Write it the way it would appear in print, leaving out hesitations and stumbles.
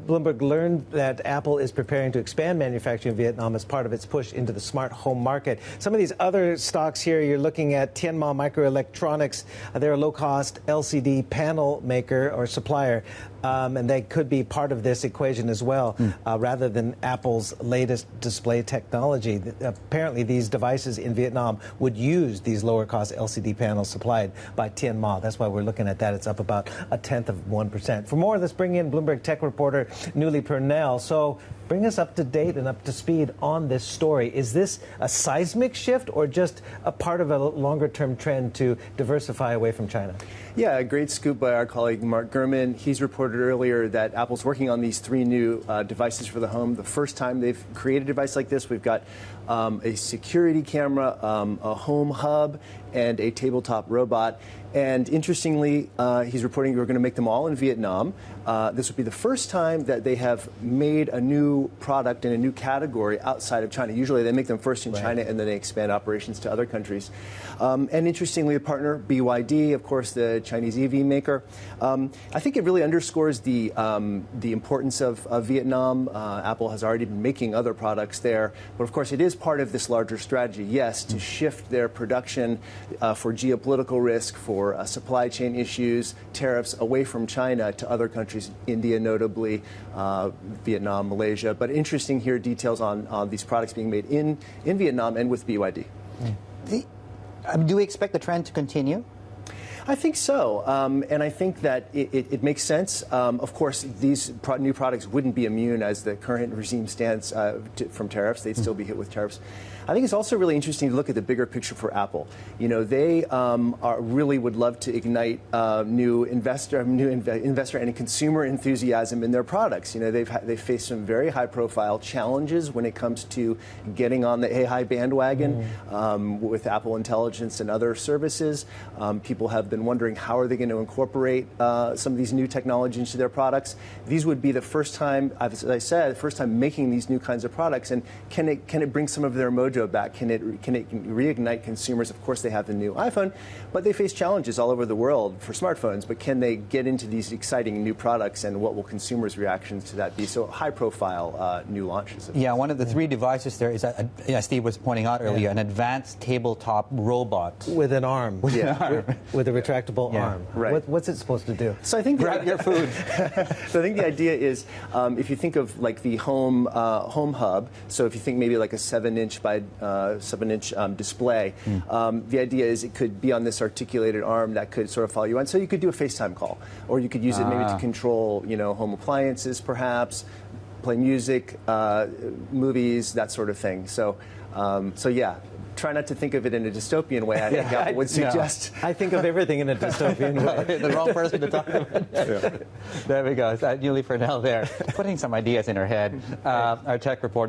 Bloomberg learned that Apple is preparing to expand manufacturing in Vietnam as part of its push into the smart home market. Some of these other stocks here, you're looking at Tianma Microelectronics. They're a low-cost LCD panel maker or supplier, and they could be part of this equation as well, rather than Apple's latest display technology. Apparently, these devices in Vietnam would use these lower-cost LCD panels supplied by Tianma. That's why we're looking at that. It's up about 0.1%. For more, let's bring in Bloomberg tech reporter Newly Purnell. So bring us up to date and up to speed on this story. Is this a seismic shift or just a part of a longer-term trend to diversify away from China? Yeah, a great scoop by our colleague Mark Gurman. He's reported earlier that Apple's working on these 3 new devices for the home. The first time they've created a device like this, we've got a security camera, a home hub, and a tabletop robot. And interestingly, he's reporting we're going to make them all in Vietnam. This would be the first time that they have made a new product in a new category outside of China. Usually they make them first in China and then they expand operations to other countries. And interestingly, a partner, BYD, of course, the Chinese EV maker. I think it really underscores the importance of Vietnam. Apple has already been making other products there. But of course, it is part of this larger strategy, yes, to shift their production for geopolitical risk, for supply chain issues, tariffs away from China to other countries, India notably, Vietnam, Malaysia. But interesting here, details on these products being made in Vietnam and with BYD. Do we expect the trend to continue? I think so, and I think that it makes sense. Of course, these new products wouldn't be immune as the current regime stands from tariffs. They'd still be hit with tariffs. I think it's also really interesting to look at the bigger picture for Apple. You know, they really would love to ignite new investor and consumer enthusiasm in their products. You know, they've faced some very high-profile challenges when it comes to getting on the AI bandwagon with Apple Intelligence and other services. People have been wondering how are they going to incorporate some of these new technologies into their products. These would be the first time, as I said, first time making these new kinds of products. And can it bring some of their mojo back? Can it reignite consumers? Of course, they have the new iPhone, but they face challenges all over the world for smartphones. But can they get into these exciting new products, and what will consumers' reactions to that be? So high-profile new launches. Yeah, one of the 3 devices there is, Steve was pointing out earlier, an advanced tabletop robot with an arm. With a retractable arm. Right. What's it supposed to do? So I think grab your food. So I think the idea is, if you think of like the home hub. So if you think maybe like a 7-inch by 7-inch display, the idea is it could be on this articulated arm that could sort of follow you on. So you could do a FaceTime call, or you could use it maybe to control, home appliances, perhaps play music, movies, that sort of thing. So yeah. Try not to think of it in a dystopian way. I think Apple would suggest. I think of everything in a dystopian way. The wrong person to talk about. There we go. Newly Purnell there, putting some ideas in her head. Our tech reporter.